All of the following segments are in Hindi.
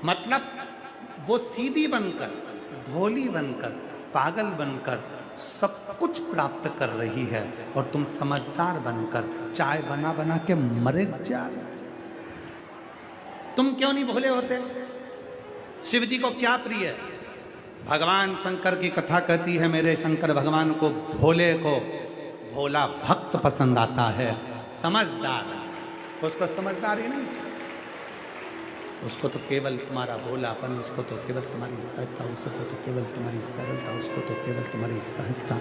मतलब वो सीधी बनकर, भोली बनकर, पागल बनकर सब कुछ प्राप्त कर रही है और तुम समझदार बनकर चाय बना बना के मरे जा रहे हो। तुम क्यों नहीं भोले होते? शिव जी को क्या प्रिय है? भगवान शंकर की कथा कहती है मेरे शंकर भगवान को भोले को भोला भक्त पसंद आता है, समझदार। उसको समझदार ही नहीं चाहिए, उसको तो केवल तुम्हारा भोलापन, उसको तो केवल तुम्हारी सहजता, उसको तो केवल तुम्हारी सरलता, उसको तो केवल तुम्हारी सहजता,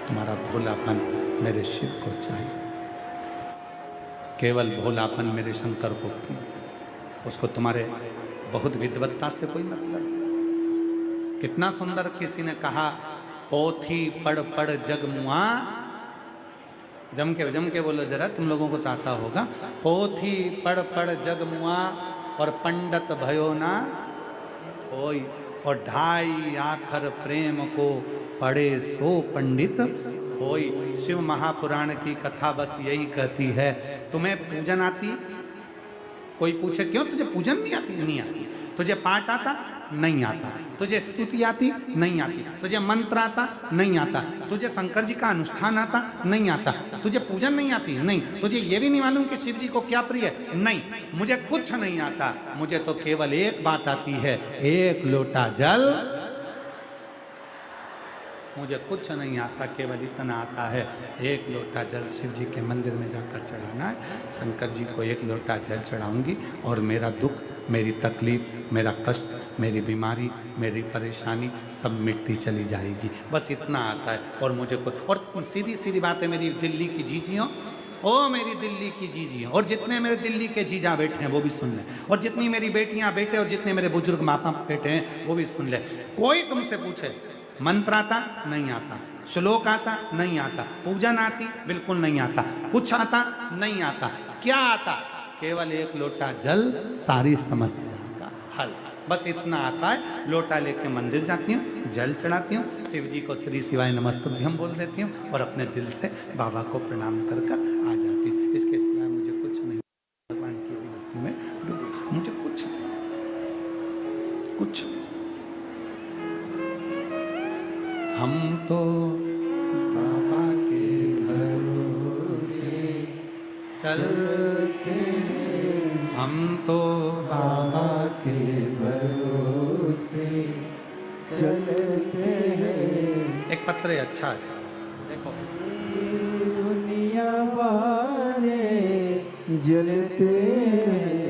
तुम्हारा भोलापन मेरे शिव को चाहिए। केवल भोलापन मेरे शंकर को प्रिय, उसको तुम्हारे बहुत विद्वत्ता से कोई मतलब। कितना सुंदर किसी ने कहा, पोथी पढ़ पढ़ जग मुआ। जम के बोलो जरा, तुम लोगों को तो आता होगा। पोथी पढ़ पढ़ जग मुआ और पंडित भयो ना होय, और ढाई आखर प्रेम को पढ़े सो पंडित होय। शिव महापुराण की कथा बस यही कहती है, तुम्हें पूजन आती? कोई पूछे क्यों तुझे पूजन नहीं आती? नहीं आती। तुझे पाठ आता? नहीं आता। तुझे स्तुति आती? नहीं आती। तुझे मंत्र आता? नहीं आता। तुझे शंकर जी का अनुष्ठान आता? नहीं आता। तुझे पूजन नहीं आती? नहीं। तुझे ये भी नहीं मालूम कि शिव जी को क्या प्रिय है? नहीं। मुझे कुछ नहीं आता, मुझे तो केवल एक बात आती है, एक लोटा जल। मुझे कुछ नहीं आता, केवल इतना आता है, एक लोटा जल शिव जी के मंदिर में जाकर चढ़ाना है। शंकर जी को एक लोटा जल चढ़ाऊंगी और मेरा दुख, मेरी तकलीफ, मेरा कष्ट, मेरी बीमारी, मेरी परेशानी सब मिटती चली जाएगी। बस इतना आता है। और मुझे कुछ, और सीधी सीधी बात है मेरी दिल्ली की जीजियों, ओ मेरी दिल्ली की जीजियों, और जितने मेरे दिल्ली के जीजा बैठे हैं वो भी सुन लें, और जितनी मेरी बेटियां बेटे और जितने मेरे बुजुर्ग माँ बाप बैठे हैं वो भी सुन लें। कोई तुमसे पूछे मंत्र आता? नहीं आता। श्लोक आता? नहीं आता। पूजन आती? बिल्कुल नहीं आता। कुछ आता? नहीं आता। क्या आता? केवल एक लोटा जल, सारी समस्या का हल। बस इतना आता है। लोटा लेके मंदिर जाती हूँ, जल चढ़ाती हूँ, शिव जी को श्री शिवाय नमस्तुभ्यम बोल देती हूँ और अपने दिल से बाबा को प्रणाम कर आ जाती हूँ। इसके सिवाय मुझे कुछ नहीं। भगवान की भक्ति में मुझे कुछ कुछ। हम तो बाबा के भरोसे चलते हैं, हम तो बाबा के भरोसे चलते हैं। एक पत्र है, अच्छा है, देखो। दुनिया वाले जलते हैं,